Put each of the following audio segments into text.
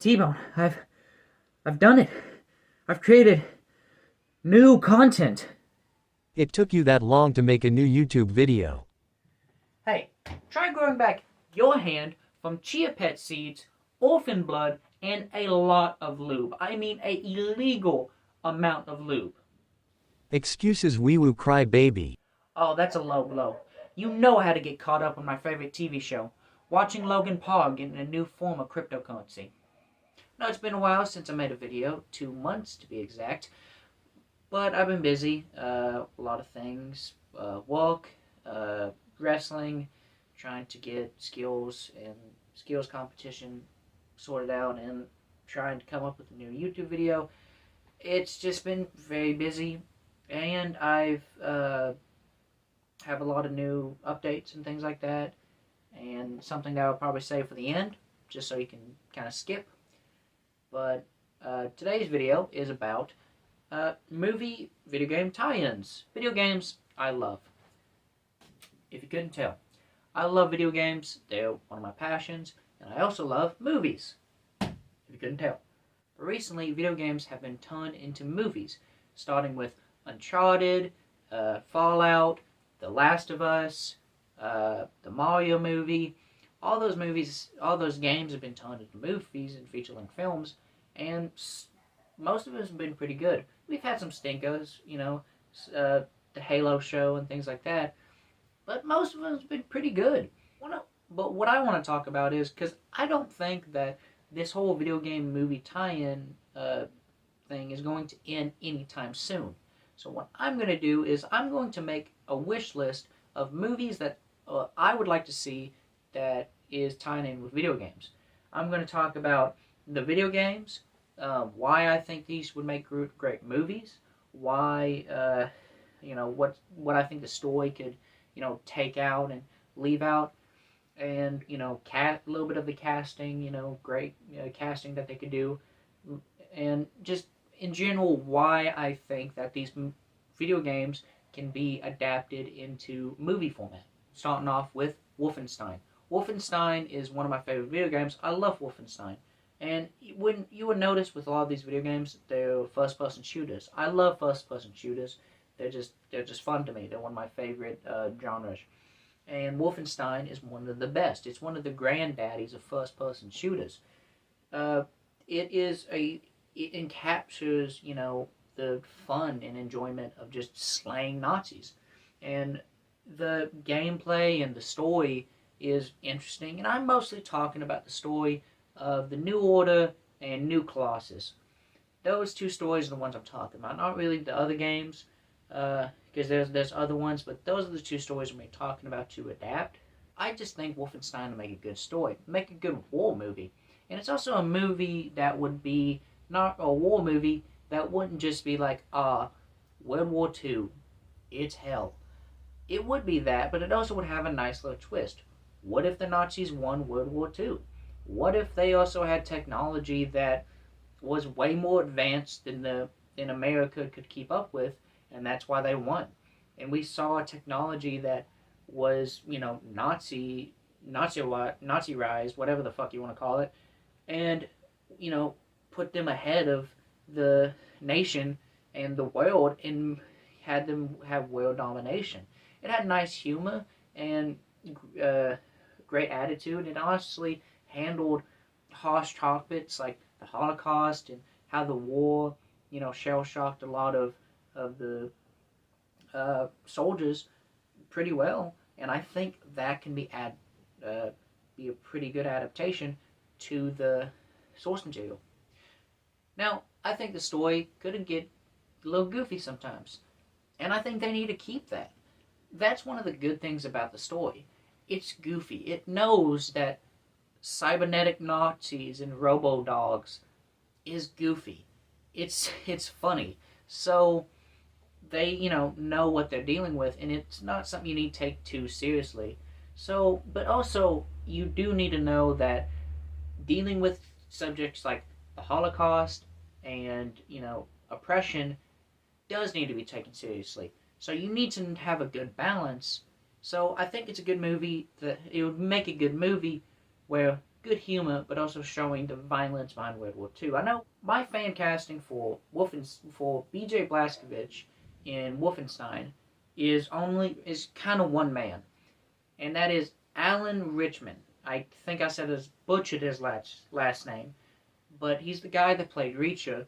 T-Bone, I've done it. I've created new content. It took you that long to make a new YouTube video. Hey, try growing back your hand from chia pet seeds, orphan blood, and a lot of lube. I mean a illegal amount of lube. Excuses wee woo cry baby. Oh, that's a low blow. You know how to get caught up on my favorite TV show, watching Logan Paul get in a new form of cryptocurrency. Now, it's been a while since I made a video, 2 months to be exact, but I've been busy, a lot of things, work, wrestling, trying to get skills and skills competition sorted out, and trying to come up with a new YouTube video. It's just been very busy, and I've have a lot of new updates and things like that, and something that I'll probably save for the end, just so you can kind of skip. But today's video is about movie video game tie-ins. Video games I love. If you couldn't tell, I love video games. They're one of my passions, and I also love movies. If you couldn't tell. But recently, video games have been turned into movies, starting with Uncharted, Fallout, The Last of Us, the Mario movie. All those movies, all those games have been turned into movies and feature-length films, and most of them have been pretty good. We've had some stinkers, the Halo show and things like that, but most of them have been pretty good. But what I want to talk about is, because I don't think that this whole video game movie tie-in thing is going to end anytime soon. So what I'm going to do is I'm going to make a wish list of movies that I would like to see that is tying in with video games. I'm going to talk about the video games, why I think these would make great movies, why, what I think the story could, take out and leave out, and, a little bit of the casting, great casting that they could do, and just in general why I think that these video games can be adapted into movie format. Starting off with Wolfenstein. Wolfenstein is one of my favorite video games. I love Wolfenstein. And when you would notice with a lot of these video games, they're first-person shooters. I love first-person shooters. They're just fun to me. They're one of my favorite genres. And Wolfenstein is one of the best. It's one of the granddaddies of first-person shooters. It encaptures, the fun and enjoyment of just slaying Nazis. And the gameplay and the story is interesting, and I'm mostly talking about the story of the New Order and New Colossus. Those two stories are the ones I'm talking about, not really the other games, because there's other ones, but those are the two stories we're talking about to adapt. I just think Wolfenstein will make a good story, make a good war movie, and it's also a movie that would be not a war movie that wouldn't just be like, World War II, it's hell. It would be that, but it also would have a nice little twist. What if the Nazis won World War II? What if they also had technology that was way more advanced than America could keep up with, and that's why they won? And we saw a technology that was, Nazi-rized, whatever the fuck you want to call it, and, put them ahead of the nation and the world and had them have world domination. It had nice humor and great attitude. It honestly handled harsh topics like the Holocaust and how the war, shell-shocked a lot of the soldiers pretty well. And I think that can be a pretty good adaptation to the source material. Now, I think the story could get a little goofy sometimes, and I think they need to keep that. That's one of the good things about the story. It's goofy. It knows that cybernetic Nazis and robo-dogs is goofy. It's funny. So they, know what they're dealing with, and it's not something you need to take too seriously. So, but also, you do need to know that dealing with subjects like the Holocaust and, oppression does need to be taken seriously. So you need to have a good balance. So I think it's a good movie. It would make a good movie where good humor, but also showing the violence behind World War II. I know my fan casting for for B.J. Blazkowicz in Wolfenstein is kind of one man, and that is Alan Richman. I think I said butchered his last name, but he's the guy that played Reacher.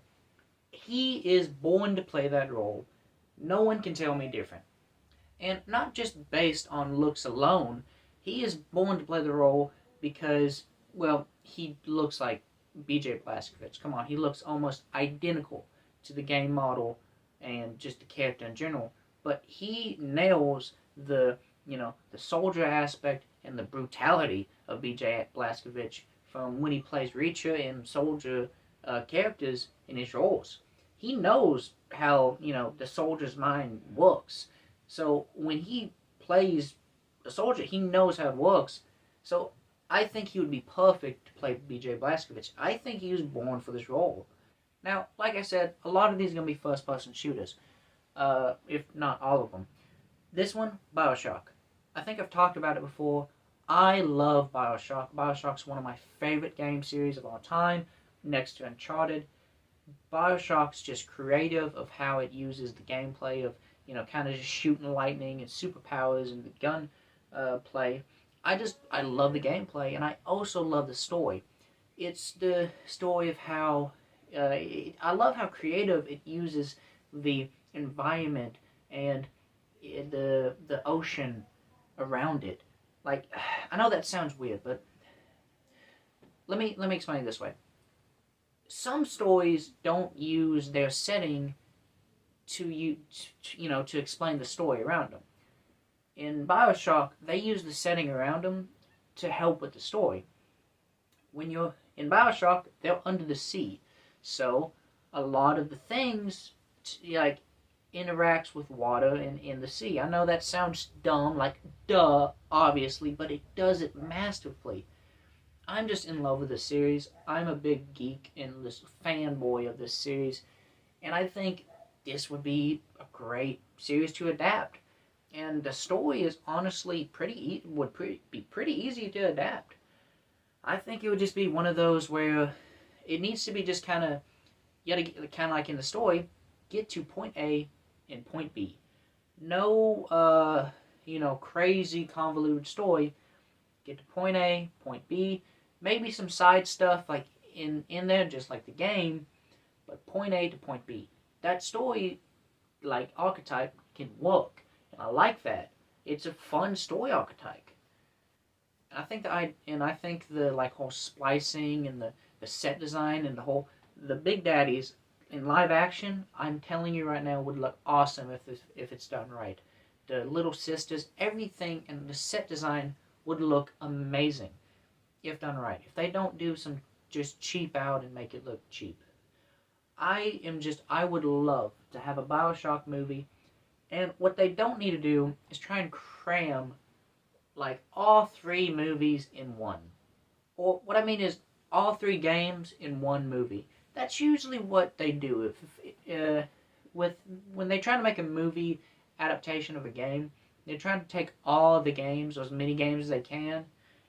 He is born to play that role. No one can tell me different. And not just based on looks alone, he is born to play the role because, well, he looks like B.J. Blazkowicz. Come on, he looks almost identical to the game model and just the character in general. But he nails the soldier aspect and the brutality of B.J. Blazkowicz from when he plays Reacher and soldier characters in his roles. He knows how, the soldier's mind works. So when he plays a soldier, he knows how it works. So I think he would be perfect to play B.J. Blazkowicz. I think he was born for this role. Now, like I said, a lot of these are going to be first-person shooters, if not all of them. This one, BioShock. I think I've talked about it before. I love BioShock. BioShock's one of my favorite game series of all time, next to Uncharted. BioShock's just creative of how it uses the gameplay of, kind of just shooting lightning and superpowers and the gun play. I love the gameplay, and I also love the story. It's the story of how, I love how creative it uses the environment and the ocean around it. Like, I know that sounds weird, but let me explain it this way. Some stories don't use their setting to explain the story around them. In BioShock, they use the setting around them to help with the story. When you're in BioShock, they're under the sea, so a lot of the things interacts with water in the sea. I know that sounds dumb, like duh, obviously, but it does it masterfully. I'm just in love with this series. I'm a big geek and this fanboy of this series, and I think this would be a great series to adapt. And the story is honestly be pretty easy to adapt. I think it would just be one of those where it needs to be just kind of like in the story, get to point A and point B. No, crazy convoluted story. Get to point A, point B. Maybe some side stuff like in there, just like the game, but point A to point B. That story, like archetype, can work, and I like that. It's a fun story archetype. I think the whole splicing and the set design and the Big Daddies in live action, I'm telling you right now, would look awesome if it's done right. The little sisters, everything, and the set design would look amazing if done right. If they don't do some just cheap out and make it look cheap. I would love to have a BioShock movie, and what they don't need to do is try and cram like all 3 movies in one. Or what I mean is all 3 games in one movie. That's usually what they do. When they try to make a movie adaptation of a game, they're trying to take all the games, or as many games as they can,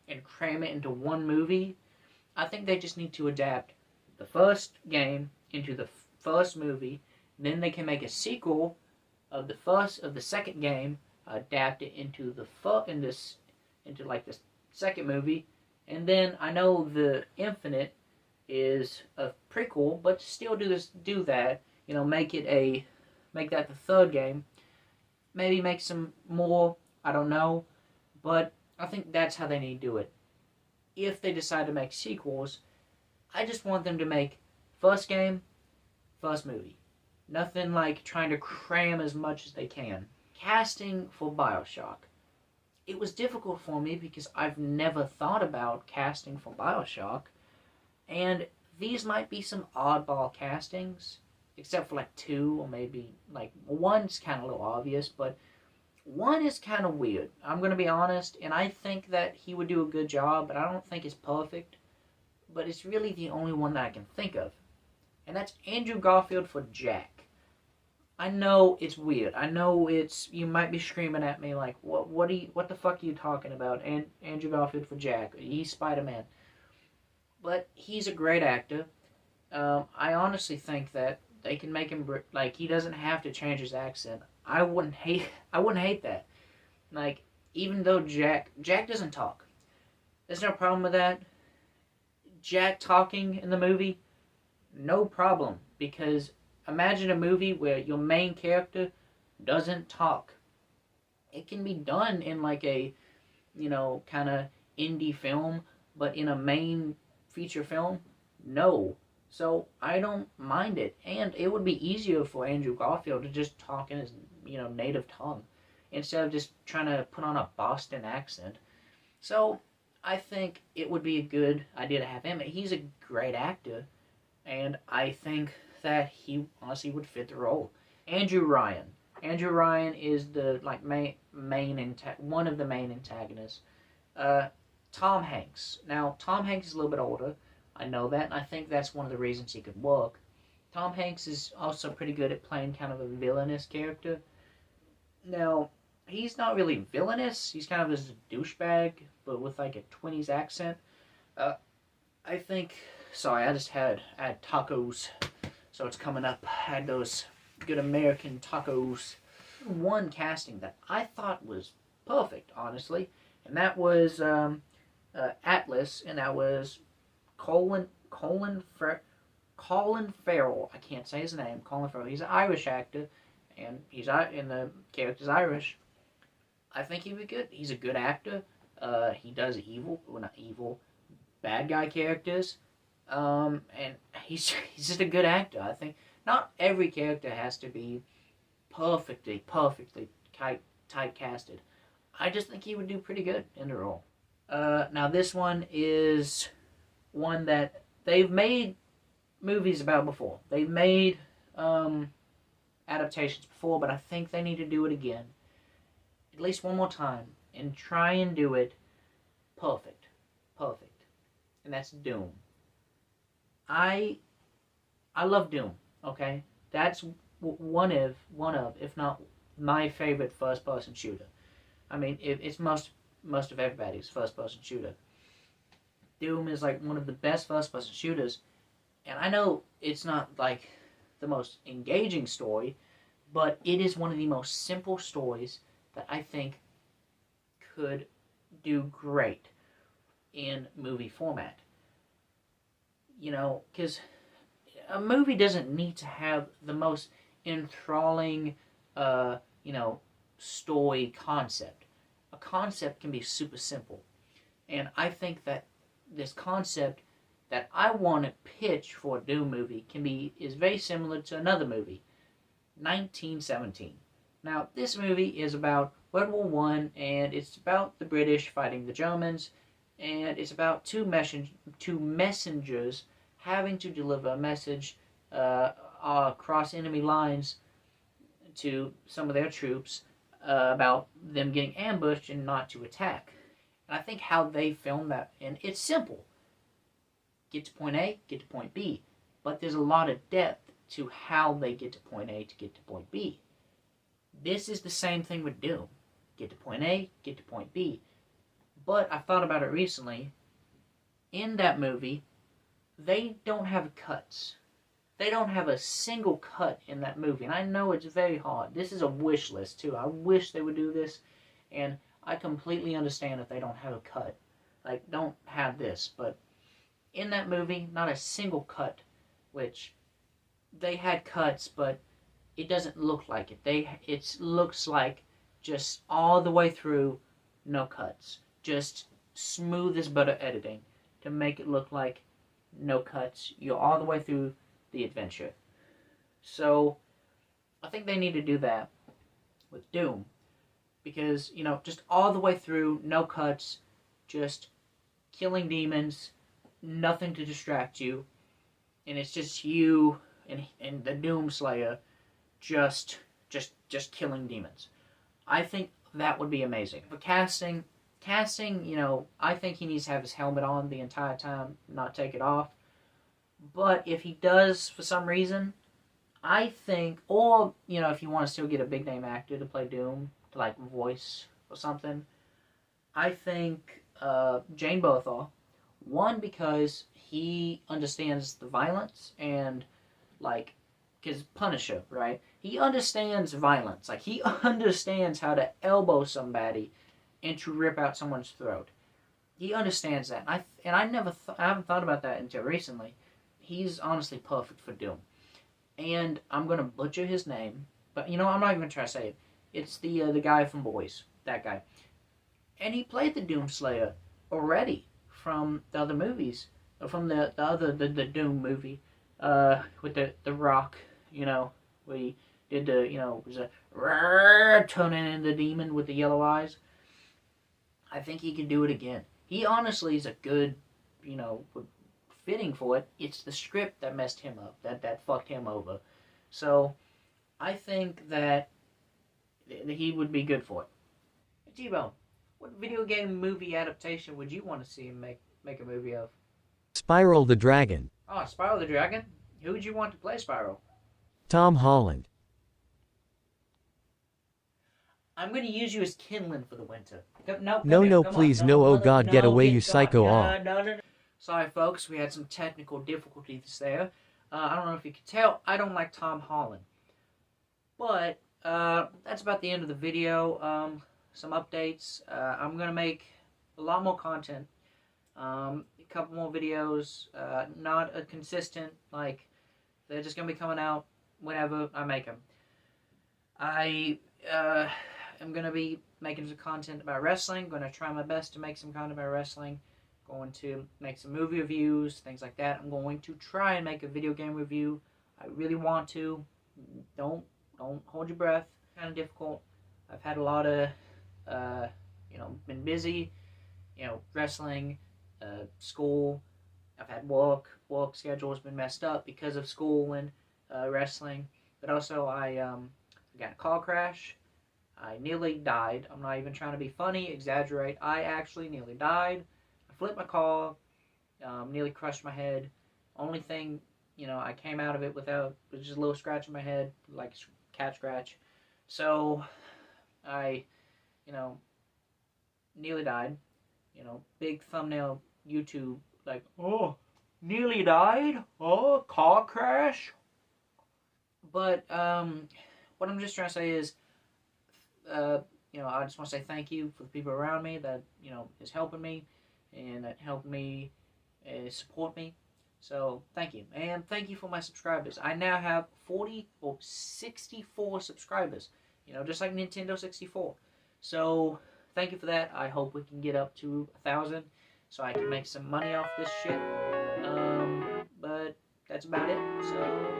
and cram it into one movie. I think they just need to adapt the first game into the first movie. Then they can make a sequel of the second game, adapt it into the second movie, and then I know the Infinite is a prequel, but still do that. Make that the third game. Maybe make some more. I don't know, but I think that's how they need to do it. If they decide to make sequels, I just want them to make first game, first movie. Nothing like trying to cram as much as they can. Casting for BioShock. It was difficult for me because I've never thought about casting for BioShock, and these might be some oddball castings, except for 2, or maybe 1's kind of a little obvious, but 1 is kind of weird. I'm going to be honest, and I think that he would do a good job, but I don't think it's perfect. But it's really the only one that I can think of, and that's Andrew Garfield for Jack. I know it's weird. I know you might be screaming at me like, what the fuck are you talking about? And Andrew Garfield for Jack. He's Spider-Man. but he's a great actor. I honestly think that they can make him like he doesn't have to change his accent. I wouldn't hate that. Like even though Jack doesn't talk, there's no problem with that. Jack talking in the movie, no problem, because imagine a movie where your main character doesn't talk. It can be done in like a, kind of indie film, but in a main feature film, no. So I don't mind it, and it would be easier for Andrew Garfield to just talk in his, native tongue, instead of just trying to put on a Boston accent. So I think it would be a good idea to have him. He's a great actor, and I think that he honestly would fit the role. Andrew Ryan. Andrew Ryan is the one of the main antagonists. Tom Hanks. Now Tom Hanks is a little bit older. I know that, and I think that's one of the reasons he could work. Tom Hanks is also pretty good at playing kind of a villainous character. Now, he's not really villainous. He's kind of just a douchebag, but with like a 20s accent. I think... Sorry, I just had tacos, so it's coming up. I had those good American tacos. One casting that I thought was perfect, honestly, and that was Atlas, and that was Colin Farrell. I can't say his name. Colin Farrell. He's an Irish actor, and the character's Irish. I think he'd be good. He's a good actor. He does not evil, bad guy characters. And he's just a good actor. I think not every character has to be perfectly typecasted. I just think he would do pretty good in the role. Now this one is one that they've made movies about before. They've made adaptations before, but I think they need to do it again, at least one more time, and try and do it perfect, and that's Doom. I love Doom. Okay, that's one of, if not my favorite first-person shooter. I mean, it's most of everybody's first-person shooter. Doom is like one of the best first-person shooters, and I know it's not like the most engaging story, but it is one of the most simple stories that I think could do great in movie format. Because a movie doesn't need to have the most enthralling, story concept. A concept can be super simple. And I think that this concept that I want to pitch for a Doom movie is very similar to another movie, 1917. Now, this movie is about World War One, and it's about the British fighting the Germans, and it's about two messengers having to deliver a message across enemy lines to some of their troops about them getting ambushed and not to attack. And I think how they film that, and it's simple. Get to point A, get to point B. But there's a lot of depth to how they get to point A to get to point B. This is the same thing with Doom. Get to point A, get to point B. But I thought about it recently. In that movie, they don't have cuts. They don't have a single cut in that movie. And I know it's very hard. This is a wish list, too. I wish they would do this. And I completely understand if they don't have a cut. Like, don't have this. But in that movie, not a single cut. Which, they had cuts, but it doesn't look like it. It looks like just all the way through, no cuts. Just smooth as butter editing to make it look like no cuts. You're all the way through the adventure. So, I think they need to do that with Doom. Because, just all the way through, no cuts, just killing demons, nothing to distract you, and it's just you and the Doom Slayer just killing demons. I think that would be amazing. For casting, I think he needs to have his helmet on the entire time, not take it off. But if he does, for some reason, I think, or, if you want to still get a big name actor to play Doom, to, like, voice or something, I think Jane Bertha, one, because he understands the violence and, like, because Punisher, right? He understands violence. Like, he understands how to elbow somebody and to rip out someone's throat. He understands that. I haven't thought about that until recently. He's honestly perfect for Doom. And I'm gonna butcher his name, but you know I'm not even gonna try to say it. It's the guy from Boys, that guy, and he played the Doomslayer already from the other movies, from the Doom movie, with the Rock, where he did was a turning into the demon with the yellow eyes. I think he can do it again. He honestly is a good, fitting for it. It's the script that messed him up, that fucked him over. So I think that he would be good for it. T-Bone, what video game movie adaptation would you want to see him make a movie of? Spiral the Dragon. Oh, Spiral the Dragon? Who would you want to play Spiral? Tom Holland. I'm going to use you as Kinlan for the winter. No, please, no, oh God, get away, you psycho all. No. Sorry, folks, we had some technical difficulties there. I don't know if you could tell, I don't like Tom Holland. But, that's about the end of the video. Some updates. I'm going to make a lot more content. A couple more videos. Not a consistent, they're just going to be coming out whenever I make them. I am going to be making some content about wrestling. Going to try my best to make some content about wrestling. Going to make some movie reviews, things like that. I'm going to try and make a video game review. I really want to. Don't hold your breath. Kind of difficult. I've had a lot of, been busy, wrestling, school. I've had work. Work schedule has been messed up because of school and wrestling. But also, I got a car crash. I nearly died. I'm not even trying to be funny, exaggerate. I actually nearly died. I flipped my car, nearly crushed my head. Only thing, I came out of it was just a little scratch in my head, like a cat scratch. So, I, nearly died. Big thumbnail YouTube, oh, nearly died? Oh, car crash? But, what I'm just trying to say is, I just want to say thank you for the people around me that, is helping me and that helped me support me. So, thank you. And thank you for my subscribers. I now have 64 subscribers, just like Nintendo 64. So, thank you for that. I hope we can get up to 1,000 so I can make some money off this shit. But that's about it. So,